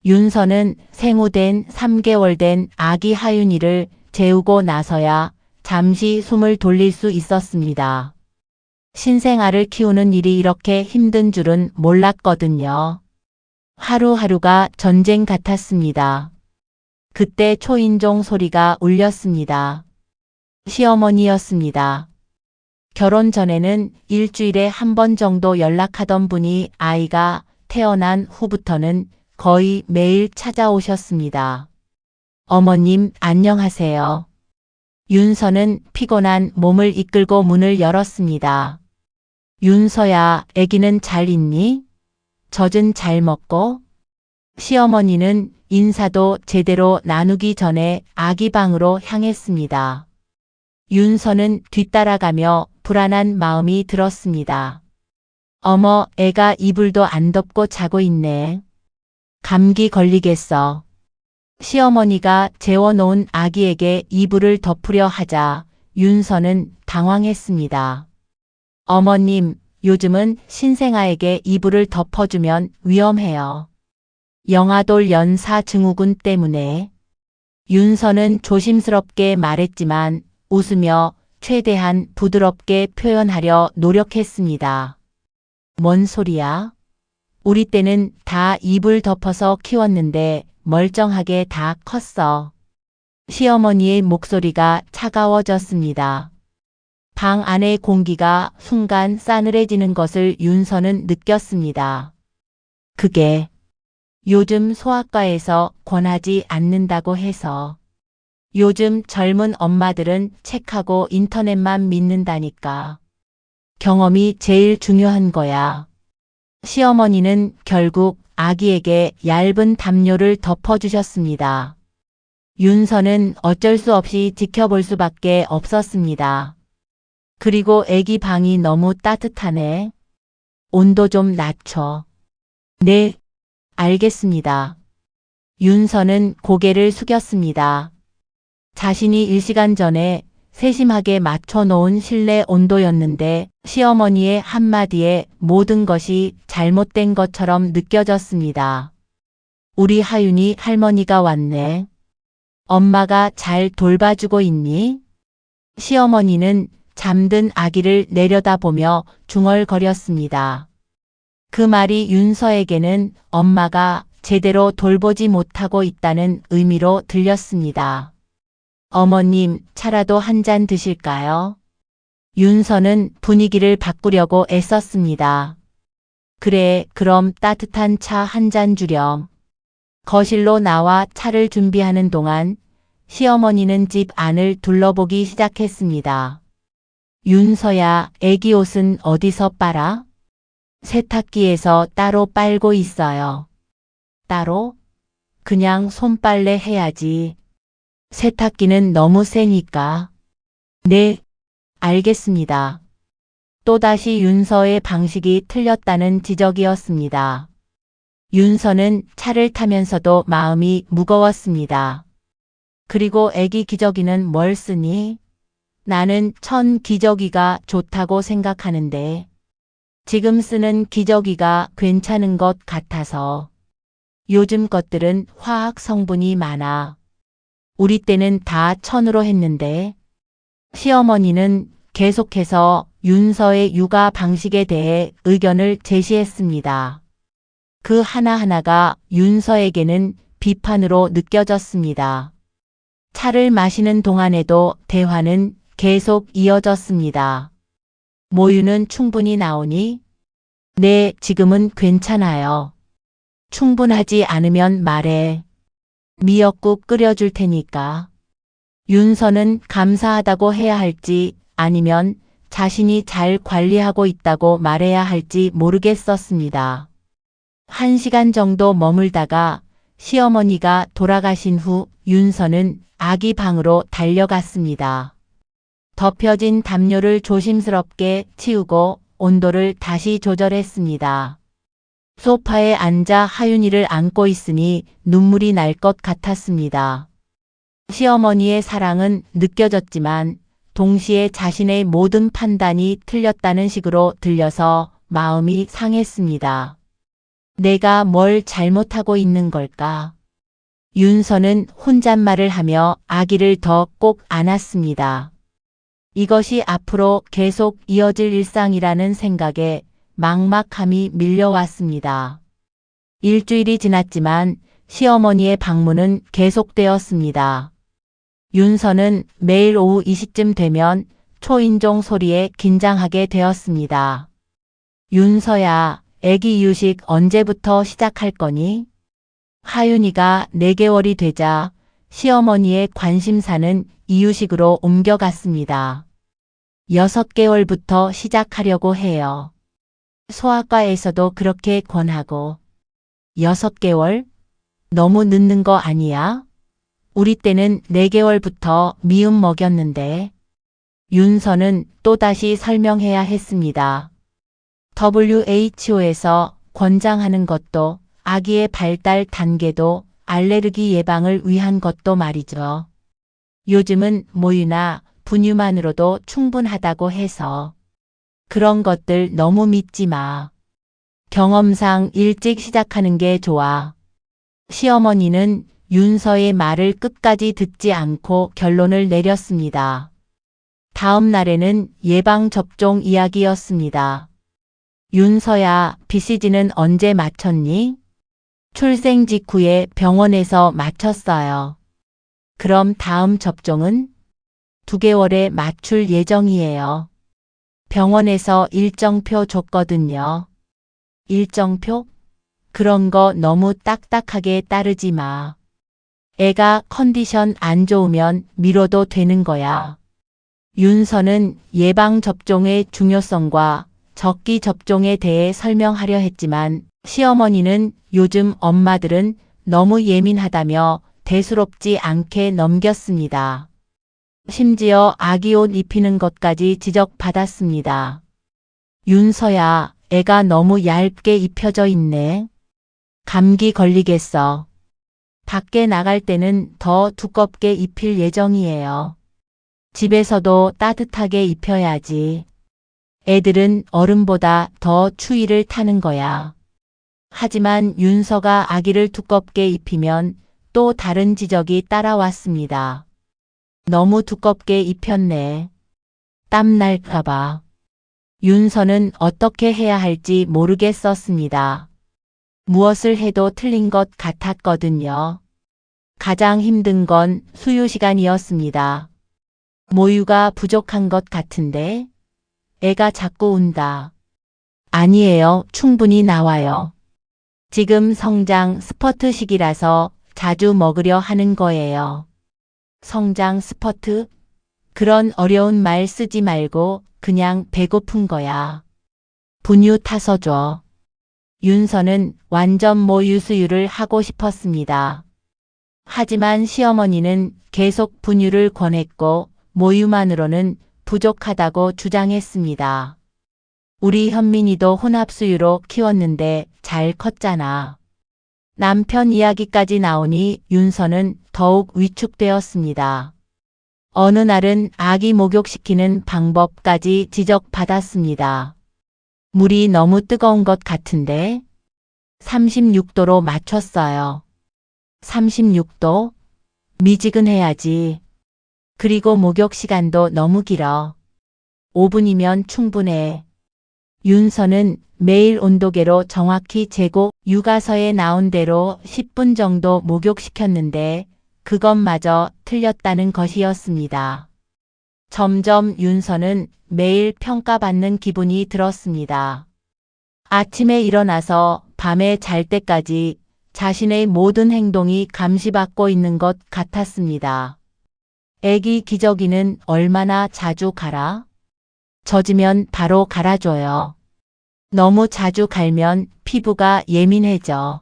윤서는 생후된 3개월 된 아기 하윤이를 재우고 나서야 잠시 숨을 돌릴 수 있었습니다. 신생아를 키우는 일이 이렇게 힘든 줄은 몰랐거든요. 하루하루가 전쟁 같았습니다. 그때 초인종 소리가 울렸습니다. 시어머니였습니다. 결혼 전에는 일주일에 한 번 정도 연락하던 분이 아이가 태어난 후부터는 거의 매일 찾아오셨습니다. 어머님, 안녕하세요. 윤서는 피곤한 몸을 이끌고 문을 열었습니다. 윤서야, 애기는 잘 있니? 젖은 잘 먹고? 시어머니는 인사도 제대로 나누기 전에 아기 방으로 향했습니다. 윤서는 뒤따라가며 불안한 마음이 들었습니다. 어머, 애가 이불도 안 덮고 자고 있네. 감기 걸리겠어. 시어머니가 재워놓은 아기에게 이불을 덮으려 하자 윤서는 당황했습니다. 어머님, 요즘은 신생아에게 이불을 덮어주면 위험해요. 영아돌 연사 증후군 때문에. 윤서는 조심스럽게 말했지만 웃으며 최대한 부드럽게 표현하려 노력했습니다. 뭔 소리야? 우리 때는 다 이불 덮어서 키웠는데 멀쩡하게 다 컸어. 시어머니의 목소리가 차가워졌습니다. 방 안의 공기가 순간 싸늘해지는 것을 윤서는 느꼈습니다. 그게 요즘 소아과에서 권하지 않는다고 해서. 요즘 젊은 엄마들은 책하고 인터넷만 믿는다니까. 경험이 제일 중요한 거야. 시어머니는 결국 아기에게 얇은 담요를 덮어주셨습니다. 윤서는 어쩔 수 없이 지켜볼 수밖에 없었습니다. 그리고 아기 방이 너무 따뜻하네. 온도 좀 낮춰. 네, 알겠습니다. 윤서는 고개를 숙였습니다. 자신이 일시간 전에 세심하게 맞춰놓은 실내 온도였는데 시어머니의 한마디에 모든 것이 잘못된 것처럼 느껴졌습니다. 우리 하윤이 할머니가 왔네. 엄마가 잘 돌봐주고 있니? 시어머니는 잠든 아기를 내려다보며 중얼거렸습니다. 그 말이 윤서에게는 엄마가 제대로 돌보지 못하고 있다는 의미로 들렸습니다. 어머님, 차라도 한 잔 드실까요? 윤서는 분위기를 바꾸려고 애썼습니다. 그래, 그럼 따뜻한 차 한 잔 주렴. 거실로 나와 차를 준비하는 동안 시어머니는 집 안을 둘러보기 시작했습니다. 윤서야, 애기 옷은 어디서 빨아? 세탁기에서 따로 빨고 있어요. 따로? 그냥 손빨래 해야지. 세탁기는 너무 세니까. 네, 알겠습니다. 또다시 윤서의 방식이 틀렸다는 지적이었습니다. 윤서는 차를 타면서도 마음이 무거웠습니다. 그리고 애기 기저귀는 뭘 쓰니? 나는 천 기저귀가 좋다고 생각하는데 지금 쓰는 기저귀가 괜찮은 것 같아서. 요즘 것들은 화학 성분이 많아. 우리 때는 다 천으로 했는데. 시어머니는 계속해서 윤서의 육아 방식에 대해 의견을 제시했습니다. 그 하나하나가 윤서에게는 비판으로 느껴졌습니다. 차를 마시는 동안에도 대화는 계속 이어졌습니다. 모유는 충분히 나오니? 네, 지금은 괜찮아요. 충분하지 않으면 말해. 미역국 끓여줄 테니까. 윤서는 감사하다고 해야 할지 아니면 자신이 잘 관리하고 있다고 말해야 할지 모르겠었습니다. 1시간 정도 머물다가 시어머니가 돌아가신 후 윤서는 아기 방으로 달려갔습니다. 덮여진 담요를 조심스럽게 치우고 온도를 다시 조절했습니다. 소파에 앉아 하윤이를 안고 있으니 눈물이 날 것 같았습니다. 시어머니의 사랑은 느껴졌지만 동시에 자신의 모든 판단이 틀렸다는 식으로 들려서 마음이 상했습니다. 내가 뭘 잘못하고 있는 걸까? 윤서는 혼잣말을 하며 아기를 더 꼭 안았습니다. 이것이 앞으로 계속 이어질 일상이라는 생각에 막막함이 밀려왔습니다. 일주일이 지났지만 시어머니의 방문은 계속되었습니다. 윤서는 매일 오후 이 시쯤 되면 초인종 소리에 긴장하게 되었습니다. 윤서야, 애기 이유식 언제부터 시작할 거니? 하윤이가 4개월이 되자 시어머니의 관심사는 이유식으로 옮겨갔습니다. 6개월부터 시작하려고 해요. 소아과에서도 그렇게 권하고. 6개월? 너무 늦는 거 아니야? 우리 때는 4개월부터 미음 먹였는데. 윤서는 또다시 설명해야 했습니다. WHO에서 권장하는 것도 아기의 발달 단계도 알레르기 예방을 위한 것도 말이죠. 요즘은 모유나 분유만으로도 충분하다고 해서. 그런 것들 너무 믿지 마. 경험상 일찍 시작하는 게 좋아. 시어머니는 윤서의 말을 끝까지 듣지 않고 결론을 내렸습니다. 다음 날에는 예방접종 이야기였습니다. 윤서야, BCG는 언제 마쳤니? 출생 직후에 병원에서 마쳤어요. 그럼 다음 접종은? 2개월에 맞출 예정이에요. 병원에서 일정표 줬거든요. 일정표? 그런 거 너무 딱딱하게 따르지 마. 애가 컨디션 안 좋으면 미뤄도 되는 거야. 윤서는 예방접종의 중요성과 적기 접종에 대해 설명하려 했지만 시어머니는 요즘 엄마들은 너무 예민하다며 대수롭지 않게 넘겼습니다. 심지어 아기 옷 입히는 것까지 지적받았습니다. 윤서야, 애가 너무 얇게 입혀져 있네. 감기 걸리겠어. 밖에 나갈 때는 더 두껍게 입힐 예정이에요. 집에서도 따뜻하게 입혀야지. 애들은 어른보다 더 추위를 타는 거야. 하지만 윤서가 아기를 두껍게 입히면 또 다른 지적이 따라왔습니다. 너무 두껍게 입혔네. 땀 날까봐. 윤서는 어떻게 해야 할지 모르겠었습니다. 무엇을 해도 틀린 것 같았거든요. 가장 힘든 건 수유 시간이었습니다. 모유가 부족한 것 같은데? 애가 자꾸 운다. 아니에요. 충분히 나와요. 지금 성장 스퍼트 시기라서 자주 먹으려 하는 거예요. 성장 스퍼트? 그런 어려운 말 쓰지 말고 그냥 배고픈 거야. 분유 타서 줘. 윤서는 완전 모유 수유를 하고 싶었습니다. 하지만 시어머니는 계속 분유를 권했고 모유만으로는 부족하다고 주장했습니다. 우리 현민이도 혼합수유로 키웠는데 잘 컸잖아. 남편 이야기까지 나오니 윤서는 더욱 위축되었습니다. 어느 날은 아기 목욕시키는 방법까지 지적받았습니다. 물이 너무 뜨거운 것 같은데? 36도로 맞췄어요. 36도? 미지근해야지. 그리고 목욕 시간도 너무 길어. 5분이면 충분해. 윤서는 매일 온도계로 정확히 재고 육아서에 나온 대로 10분 정도 목욕시켰는데 그것마저 틀렸다는 것이었습니다. 점점 윤서는 매일 평가받는 기분이 들었습니다. 아침에 일어나서 밤에 잘 때까지 자신의 모든 행동이 감시받고 있는 것 같았습니다. 애기 기저귀는 얼마나 자주 갈아? 젖으면 바로 갈아줘요. 너무 자주 갈면 피부가 예민해져.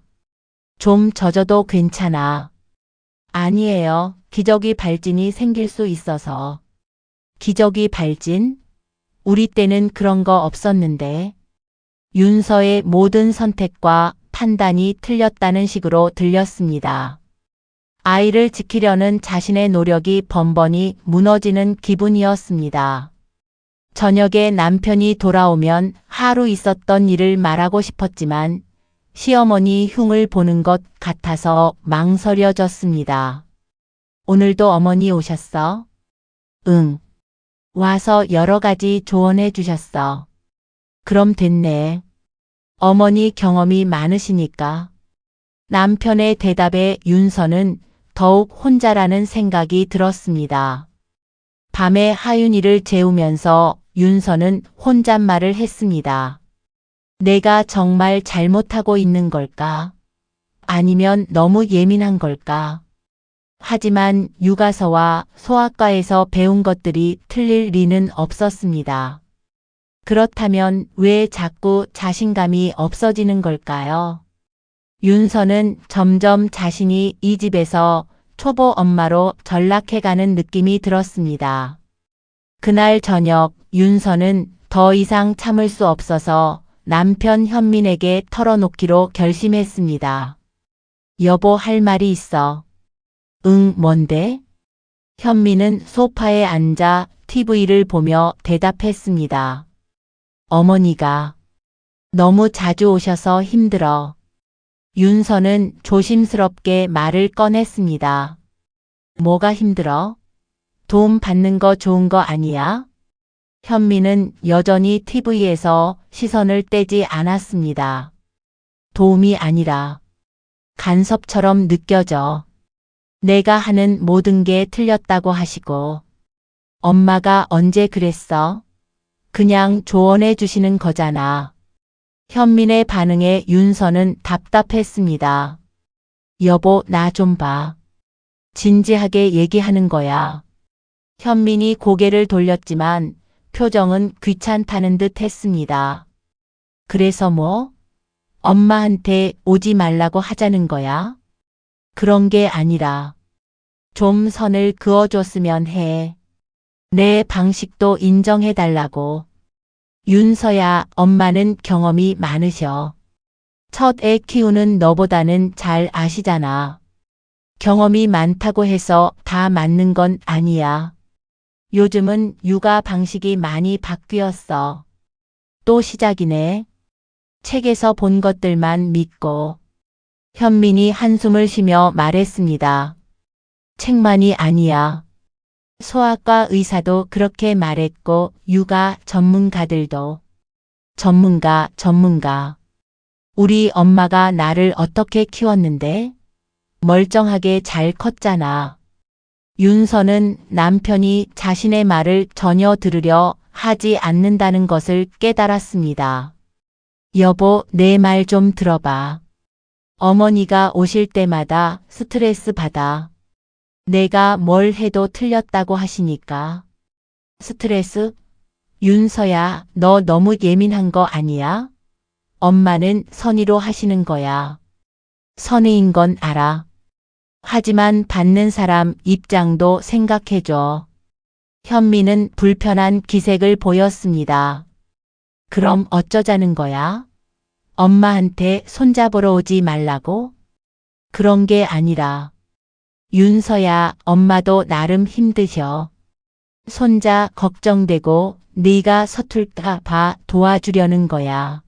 좀 젖어도 괜찮아. 아니에요. 기저귀 발진이 생길 수 있어서. 기저귀 발진? 우리 때는 그런 거 없었는데. 윤서의 모든 선택과 판단이 틀렸다는 식으로 들렸습니다. 아이를 지키려는 자신의 노력이 번번이 무너지는 기분이었습니다. 저녁에 남편이 돌아오면 하루 있었던 일을 말하고 싶었지만 시어머니 흉을 보는 것 같아서 망설여졌습니다. 오늘도 어머니 오셨어? 응. 와서 여러 가지 조언해 주셨어. 그럼 됐네. 어머니 경험이 많으시니까. 남편의 대답에 윤서는 더욱 혼자라는 생각이 들었습니다. 밤에 하윤이를 재우면서 윤서는 혼잣말을 했습니다. 내가 정말 잘못하고 있는 걸까? 아니면 너무 예민한 걸까? 하지만 육아서와 소아과에서 배운 것들이 틀릴 리는 없었습니다. 그렇다면 왜 자꾸 자신감이 없어지는 걸까요? 윤서는 점점 자신이 이 집에서 초보 엄마로 전락해가는 느낌이 들었습니다. 그날 저녁 윤서는 더 이상 참을 수 없어서 남편 현민에게 털어놓기로 결심했습니다. 여보, 할 말이 있어. 응, 뭔데? 현민은 소파에 앉아 TV를 보며 대답했습니다. 어머니가 너무 자주 오셔서 힘들어. 윤서는 조심스럽게 말을 꺼냈습니다. 뭐가 힘들어? 도움 받는 거 좋은 거 아니야? 현민은 여전히 TV에서 시선을 떼지 않았습니다. 도움이 아니라 간섭처럼 느껴져. 내가 하는 모든 게 틀렸다고 하시고. 엄마가 언제 그랬어? 그냥 조언해 주시는 거잖아. 현민의 반응에 윤서는 답답했습니다. 여보, 나 좀 봐. 진지하게 얘기하는 거야. 현민이 고개를 돌렸지만 표정은 귀찮다는 듯 했습니다. 그래서 뭐? 엄마한테 오지 말라고 하자는 거야? 그런 게 아니라 좀 선을 그어줬으면 해. 내 방식도 인정해달라고. 윤서야, 엄마는 경험이 많으셔. 첫 애 키우는 너보다는 잘 아시잖아. 경험이 많다고 해서 다 맞는 건 아니야. 요즘은 육아 방식이 많이 바뀌었어. 또 시작이네. 책에서 본 것들만 믿고. 현민이 한숨을 쉬며 말했습니다. 책만이 아니야. 소아과 의사도 그렇게 말했고 육아 전문가들도. 전문가. 우리 엄마가 나를 어떻게 키웠는데? 멀쩡하게 잘 컸잖아. 윤서는 남편이 자신의 말을 전혀 들으려 하지 않는다는 것을 깨달았습니다. 여보, 내 말 좀 들어봐. 어머니가 오실 때마다 스트레스 받아. 내가 뭘 해도 틀렸다고 하시니까. 스트레스? 윤서야, 너 너무 예민한 거 아니야? 엄마는 선의로 하시는 거야. 선의인 건 알아. 하지만 받는 사람 입장도 생각해줘. 현미는 불편한 기색을 보였습니다. 그럼 어쩌자는 거야? 엄마한테 손잡으러 오지 말라고? 그런 게 아니라. 윤서야, 엄마도 나름 힘드셔. 손자 걱정되고 네가 서툴까 봐 도와주려는 거야.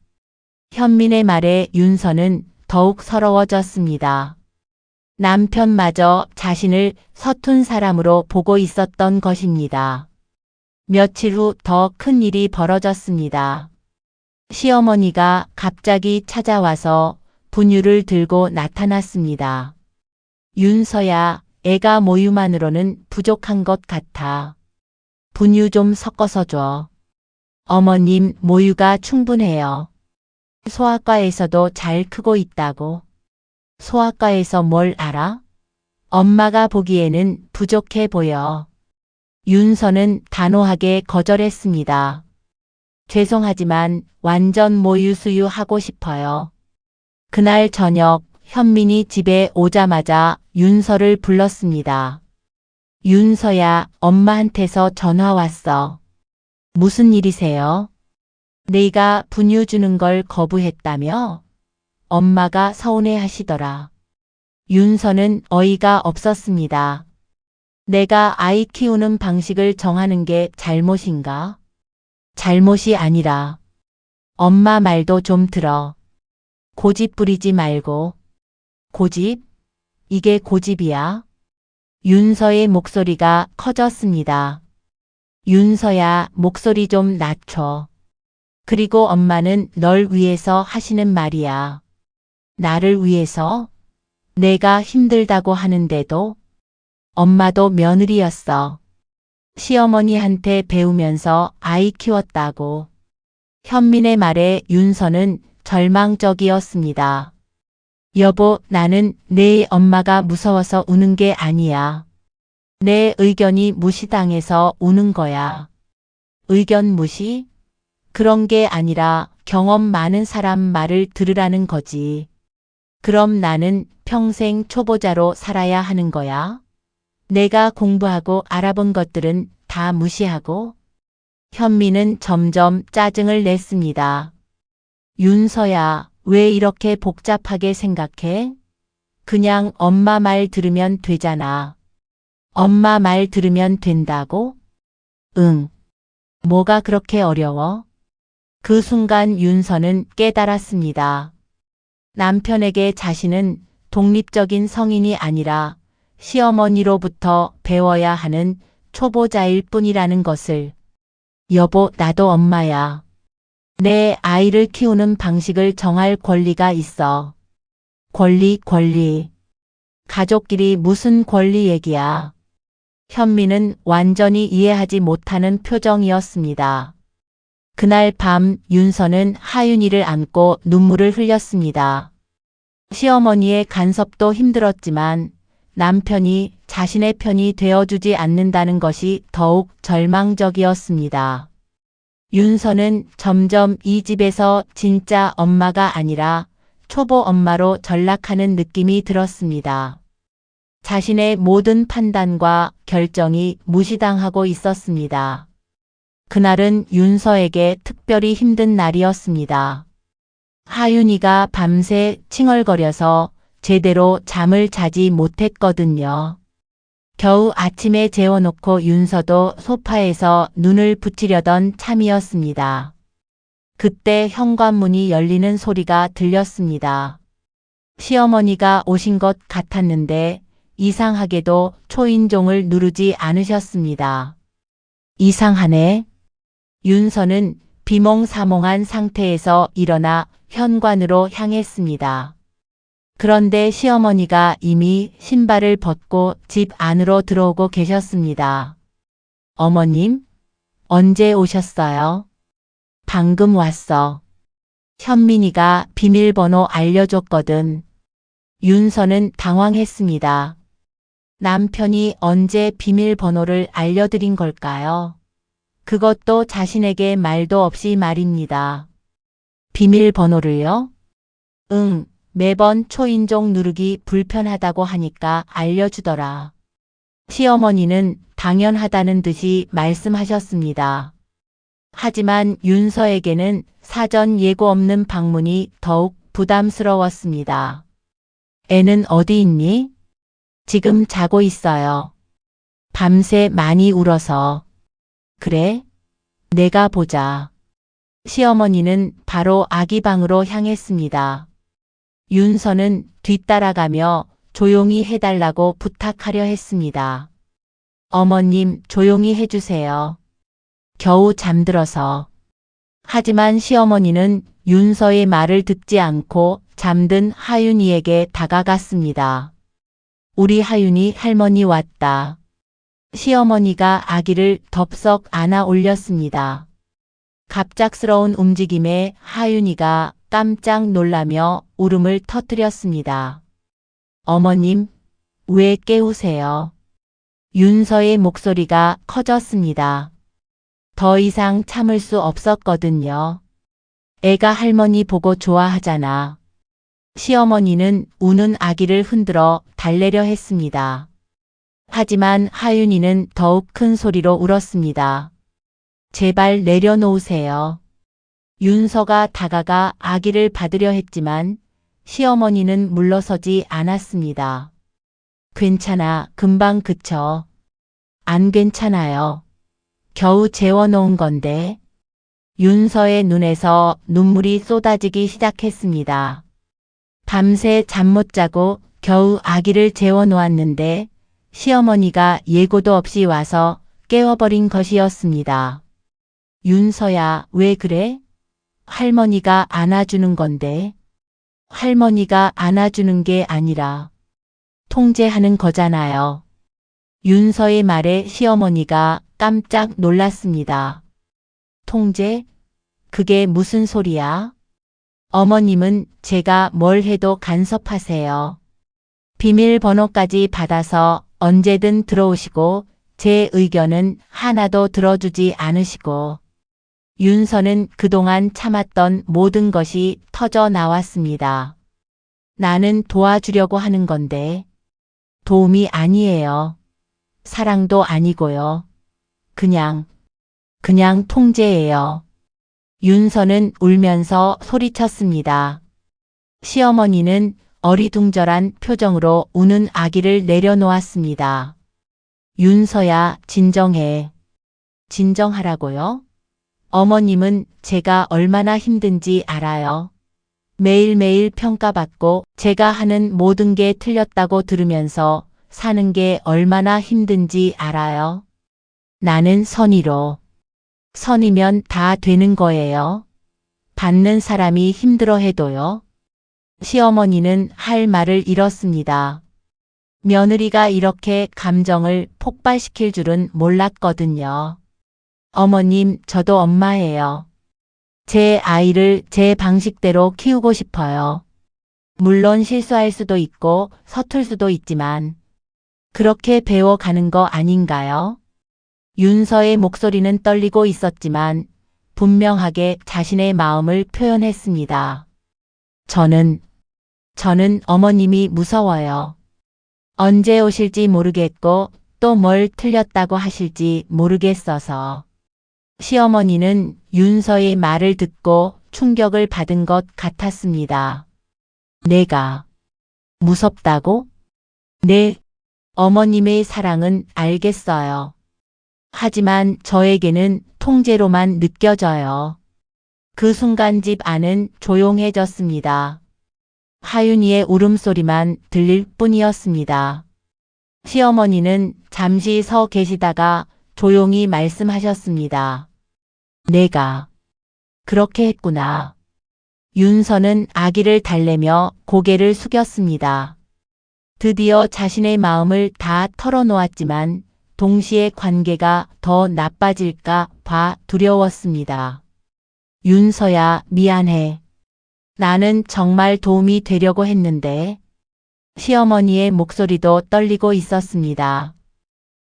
현민의 말에 윤서는 더욱 서러워졌습니다. 남편마저 자신을 서툰 사람으로 보고 있었던 것입니다. 며칠 후 더 큰 일이 벌어졌습니다. 시어머니가 갑자기 찾아와서 분유를 들고 나타났습니다. 윤서야, 애가 모유만으로는 부족한 것 같아. 분유 좀 섞어서 줘. 어머님, 모유가 충분해요. 소아과에서도 잘 크고 있다고. 소아과에서 뭘 알아? 엄마가 보기에는 부족해 보여. 윤서는 단호하게 거절했습니다. 죄송하지만 완전 모유 수유하고 싶어요. 그날 저녁 현민이 집에 오자마자 윤서를 불렀습니다. 윤서야, 엄마한테서 전화 왔어. 무슨 일이세요? 네가 분유 주는 걸 거부했다며? 엄마가 서운해 하시더라. 윤서는 어이가 없었습니다. 내가 아이 키우는 방식을 정하는 게 잘못인가? 잘못이 아니라 엄마 말도 좀 들어. 고집 부리지 말고. 고집? 이게 고집이야? 윤서의 목소리가 커졌습니다. 윤서야, 목소리 좀 낮춰. 그리고 엄마는 널 위해서 하시는 말이야. 나를 위해서? 내가 힘들다고 하는데도? 엄마도 며느리였어. 시어머니한테 배우면서 아이 키웠다고. 현민의 말에 윤서는 절망적이었습니다. 여보, 나는 내 엄마가 무서워서 우는 게 아니야. 내 의견이 무시당해서 우는 거야. 의견 무시? 그런 게 아니라 경험 많은 사람 말을 들으라는 거지. 그럼 나는 평생 초보자로 살아야 하는 거야? 내가 공부하고 알아본 것들은 다 무시하고? 현미는 점점 짜증을 냈습니다. 윤서야, 왜 이렇게 복잡하게 생각해? 그냥 엄마 말 들으면 되잖아. 엄마 말 들으면 된다고? 응. 뭐가 그렇게 어려워? 그 순간 윤서는 깨달았습니다. 남편에게 자신은 독립적인 성인이 아니라 시어머니로부터 배워야 하는 초보자일 뿐이라는 것을. 여보, 나도 엄마야. 내 아이를 키우는 방식을 정할 권리가 있어. 권리. 가족끼리 무슨 권리 얘기야. 현미는 완전히 이해하지 못하는 표정이었습니다. 그날 밤 윤서는 하윤이를 안고 눈물을 흘렸습니다. 시어머니의 간섭도 힘들었지만 남편이 자신의 편이 되어주지 않는다는 것이 더욱 절망적이었습니다. 윤서는 점점 이 집에서 진짜 엄마가 아니라 초보 엄마로 전락하는 느낌이 들었습니다. 자신의 모든 판단과 결정이 무시당하고 있었습니다. 그날은 윤서에게 특별히 힘든 날이었습니다. 하윤이가 밤새 칭얼거려서 제대로 잠을 자지 못했거든요. 겨우 아침에 재워놓고 윤서도 소파에서 눈을 붙이려던 참이었습니다. 그때 현관문이 열리는 소리가 들렸습니다. 시어머니가 오신 것 같았는데 이상하게도 초인종을 누르지 않으셨습니다. 이상하네. 윤서는 비몽사몽한 상태에서 일어나 현관으로 향했습니다. 그런데 시어머니가 이미 신발을 벗고 집 안으로 들어오고 계셨습니다. 어머님, 언제 오셨어요? 방금 왔어. 현민이가 비밀번호 알려줬거든. 윤서는 당황했습니다. 남편이 언제 비밀번호를 알려드린 걸까요? 그것도 자신에게 말도 없이 말입니다. 비밀번호를요? 응, 매번 초인종 누르기 불편하다고 하니까 알려주더라. 시어머니는 당연하다는 듯이 말씀하셨습니다. 하지만 윤서에게는 사전 예고 없는 방문이 더욱 부담스러웠습니다. 애는 어디 있니? 지금 자고 있어요. 밤새 많이 울어서. 그래? 내가 보자. 시어머니는 바로 아기 방으로 향했습니다. 윤서는 뒤따라가며 조용히 해달라고 부탁하려 했습니다. 어머님, 조용히 해주세요. 겨우 잠들어서. 하지만 시어머니는 윤서의 말을 듣지 않고 잠든 하윤이에게 다가갔습니다. 우리 하윤이 할머니 왔다. 시어머니가 아기를 덥석 안아 올렸습니다. 갑작스러운 움직임에 하윤이가 깜짝 놀라며 울음을 터뜨렸습니다. 어머님, 왜 깨우세요? 윤서의 목소리가 커졌습니다. 더 이상 참을 수 없었거든요. 애가 할머니 보고 좋아하잖아. 시어머니는 우는 아기를 흔들어 달래려 했습니다. 하지만 하윤이는 더욱 큰 소리로 울었습니다. 제발 내려놓으세요. 윤서가 다가가 아기를 받으려 했지만 시어머니는 물러서지 않았습니다. 괜찮아, 금방 그쳐. 안 괜찮아요. 겨우 재워놓은 건데. 윤서의 눈에서 눈물이 쏟아지기 시작했습니다. 밤새 잠 못 자고 겨우 아기를 재워 놓았는데 시어머니가 예고도 없이 와서 깨워버린 것이었습니다. 윤서야, 왜 그래? 할머니가 안아주는 건데. 할머니가 안아주는 게 아니라 통제하는 거잖아요. 윤서의 말에 시어머니가 깜짝 놀랐습니다. 통제? 그게 무슨 소리야? 어머님은 제가 뭘 해도 간섭하세요. 비밀번호까지 받아서 언제든 들어오시고 제 의견은 하나도 들어주지 않으시고 윤서는 그동안 참았던 모든 것이 터져 나왔습니다. 나는 도와주려고 하는 건데 도움이 아니에요. 사랑도 아니고요. 그냥 통제예요. 윤서는 울면서 소리쳤습니다. 시어머니는 어리둥절한 표정으로 우는 아기를 내려놓았습니다. 윤서야, 진정해. 진정하라고요? 어머님은 제가 얼마나 힘든지 알아요. 매일매일 평가받고 제가 하는 모든 게 틀렸다고 들으면서 사는 게 얼마나 힘든지 알아요. 나는 선의로. 선이면 다 되는 거예요. 받는 사람이 힘들어해도요. 시어머니는 할 말을 잃었습니다. 며느리가 이렇게 감정을 폭발시킬 줄은 몰랐거든요. 어머님, 저도 엄마예요. 제 아이를 제 방식대로 키우고 싶어요. 물론 실수할 수도 있고 서툴 수도 있지만 그렇게 배워가는 거 아닌가요? 윤서의 목소리는 떨리고 있었지만 분명하게 자신의 마음을 표현했습니다. 저는 어머님이 무서워요. 언제 오실지 모르겠고 또 뭘 틀렸다고 하실지 모르겠어서. 시어머니는 윤서의 말을 듣고 충격을 받은 것 같았습니다. 내가 무섭다고? 네, 어머님의 사랑은 알겠어요. 하지만 저에게는 통제로만 느껴져요. 그 순간 집 안은 조용해졌습니다. 하윤이의 울음소리만 들릴 뿐이었습니다. 시어머니는 잠시 서 계시다가 조용히 말씀하셨습니다. 내가 그렇게 했구나. 윤서는 아기를 달래며 고개를 숙였습니다. 드디어 자신의 마음을 다 털어놓았지만 동시에 관계가 더 나빠질까 봐 두려웠습니다. 윤서야, 미안해. 나는 정말 도움이 되려고 했는데. 시어머니의 목소리도 떨리고 있었습니다.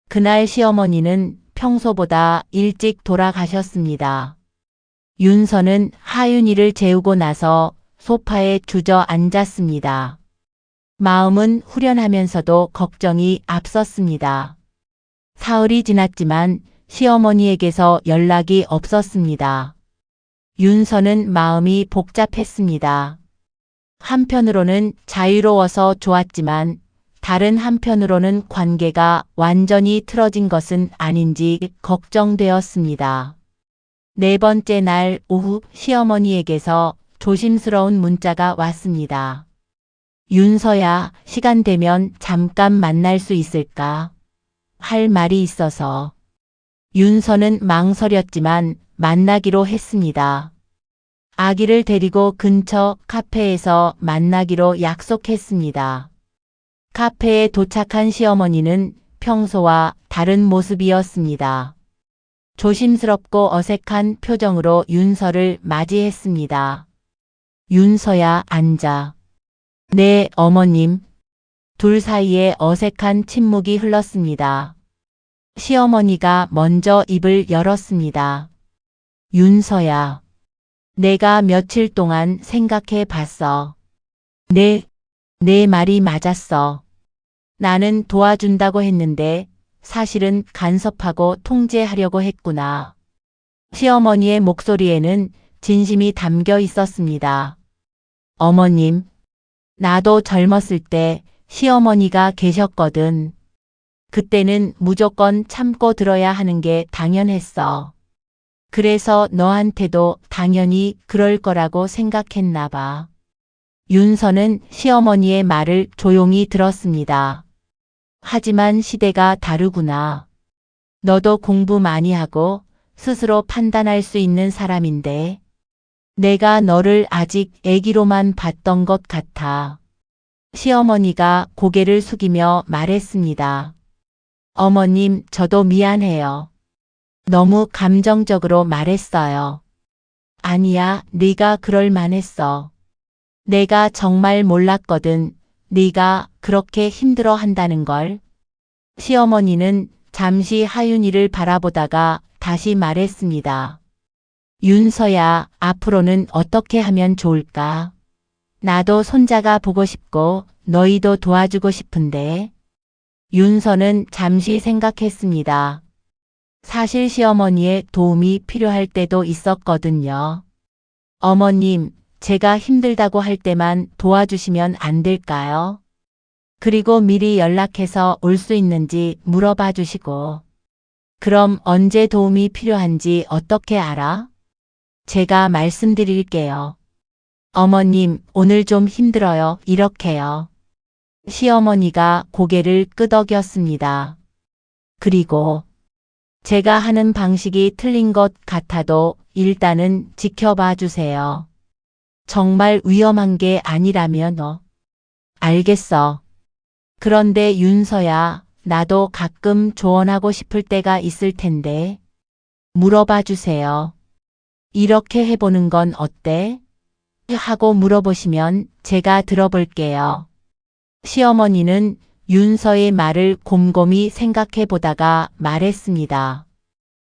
그날 시어머니는 평소보다 일찍 돌아가셨습니다. 윤서는 하윤이를 재우고 나서 소파에 주저앉았습니다. 마음은 후련하면서도 걱정이 앞섰습니다. 사흘이 지났지만 시어머니에게서 연락이 없었습니다. 윤서는 마음이 복잡했습니다. 한편으로는 자유로워서 좋았지만 다른 한편으로는 관계가 완전히 틀어진 것은 아닌지 걱정되었습니다. 네 번째 날 오후 시어머니에게서 조심스러운 문자가 왔습니다. 윤서야, 시간 되면 잠깐 만날 수 있을까? 할 말이 있어서. 윤서는 망설였지만 만나기로 했습니다. 아기를 데리고 근처 카페에서 만나기로 약속했습니다. 카페에 도착한 시어머니는 평소와 다른 모습이었습니다. 조심스럽고 어색한 표정으로 윤서를 맞이했습니다. 윤서야, 앉아. 네, 어머님. 둘 사이에 어색한 침묵이 흘렀습니다. 시어머니가 먼저 입을 열었습니다. 윤서야, 내가 며칠 동안 생각해 봤어. 내 말이 맞았어. 나는 도와준다고 했는데 사실은 간섭하고 통제하려고 했구나. 시어머니의 목소리에는 진심이 담겨 있었습니다. 어머님, 나도 젊었을 때 시어머니가 계셨거든. 그때는 무조건 참고 들어야 하는 게 당연했어. 그래서 너한테도 당연히 그럴 거라고 생각했나 봐. 윤서는 시어머니의 말을 조용히 들었습니다. 하지만 시대가 다르구나. 너도 공부 많이 하고 스스로 판단할 수 있는 사람인데 내가 너를 아직 애기로만 봤던 것 같아. 시어머니가 고개를 숙이며 말했습니다. 어머님, 저도 미안해요. 너무 감정적으로 말했어요. 아니야, 네가 그럴 만했어. 내가 정말 몰랐거든. 네가 그렇게 힘들어 한다는 걸. 시어머니는 잠시 하윤이를 바라보다가 다시 말했습니다. 윤서야, 앞으로는 어떻게 하면 좋을까? 나도 손자가 보고 싶고 너희도 도와주고 싶은데. 윤서는 잠시 생각했습니다. 사실 시어머니의 도움이 필요할 때도 있었거든요. 어머님, 제가 힘들다고 할 때만 도와주시면 안 될까요? 그리고 미리 연락해서 올 수 있는지 물어봐 주시고. 그럼 언제 도움이 필요한지 어떻게 알아? 제가 말씀드릴게요. 어머님, 오늘 좀 힘들어요. 이렇게요. 시어머니가 고개를 끄덕였습니다. 그리고 제가 하는 방식이 틀린 것 같아도 일단은 지켜봐 주세요. 정말 위험한 게 아니라면 알겠어. 그런데 윤서야, 나도 가끔 조언하고 싶을 때가 있을 텐데 물어봐 주세요. 이렇게 해보는 건 어때? 하고 물어보시면 제가 들어볼게요. 시어머니는 윤서의 말을 곰곰이 생각해 보다가 말했습니다.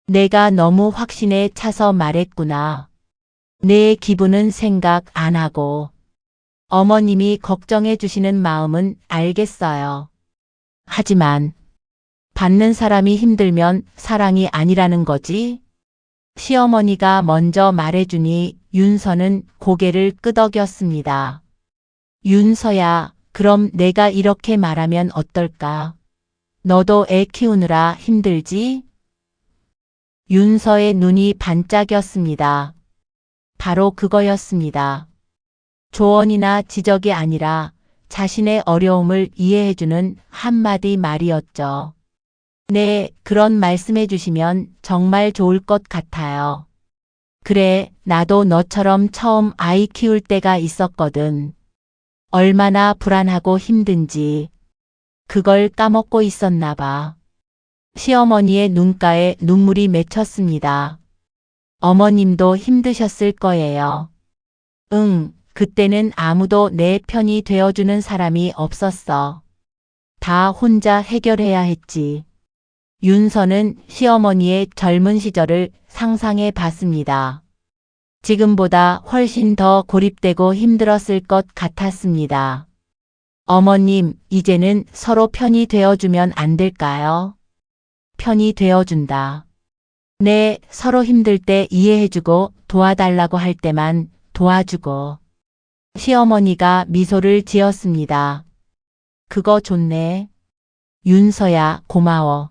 내가 너무 확신에 차서 말했구나. 내 기분은 생각 안 하고. 어머님이 걱정해 주시는 마음은 알겠어요. 하지만 받는 사람이 힘들면 사랑이 아니라는 거지? 시어머니가 먼저 말해주니 윤서는 고개를 끄덕였습니다. 윤서야, 그럼 내가 이렇게 말하면 어떨까? 너도 애 키우느라 힘들지? 윤서의 눈이 반짝였습니다. 바로 그거였습니다. 조언이나 지적이 아니라 자신의 어려움을 이해해주는 한마디 말이었죠. 네, 그런 말씀해 주시면 정말 좋을 것 같아요. 그래, 나도 너처럼 처음 아이 키울 때가 있었거든. 얼마나 불안하고 힘든지 그걸 까먹고 있었나 봐. 시어머니의 눈가에 눈물이 맺혔습니다. 어머님도 힘드셨을 거예요. 응, 그때는 아무도 내 편이 되어주는 사람이 없었어. 다 혼자 해결해야 했지. 윤서는 시어머니의 젊은 시절을 상상해 봤습니다. 지금보다 훨씬 더 고립되고 힘들었을 것 같았습니다. 어머님, 이제는 서로 편이 되어주면 안 될까요? 편이 되어준다. 네, 서로 힘들 때 이해해주고 도와달라고 할 때만 도와주고. 시어머니가 미소를 지었습니다. 그거 좋네. 윤서야, 고마워.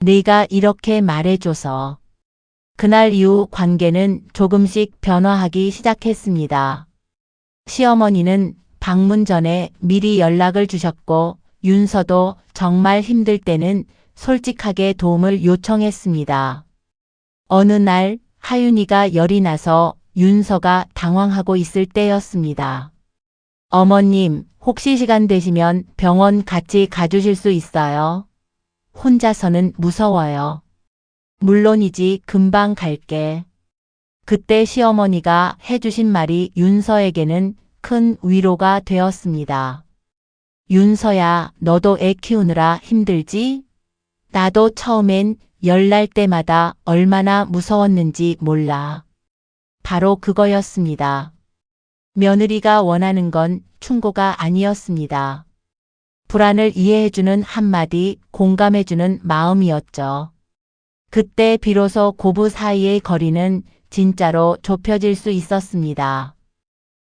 네가 이렇게 말해줘서. 그날 이후 관계는 조금씩 변화하기 시작했습니다. 시어머니는 방문 전에 미리 연락을 주셨고 윤서도 정말 힘들 때는 솔직하게 도움을 요청했습니다. 어느 날 하윤이가 열이 나서 윤서가 당황하고 있을 때였습니다. 어머님, 혹시 시간 되시면 병원 같이 가주실 수 있어요? 혼자서는 무서워요. 물론이지, 금방 갈게. 그때 시어머니가 해주신 말이 윤서에게는 큰 위로가 되었습니다. 윤서야, 너도 애 키우느라 힘들지? 나도 처음엔 열 날 때마다 얼마나 무서웠는지 몰라. 바로 그거였습니다. 며느리가 원하는 건 충고가 아니었습니다. 불안을 이해해주는 한마디, 공감해주는 마음이었죠. 그때 비로소 고부 사이의 거리는 진짜로 좁혀질 수 있었습니다.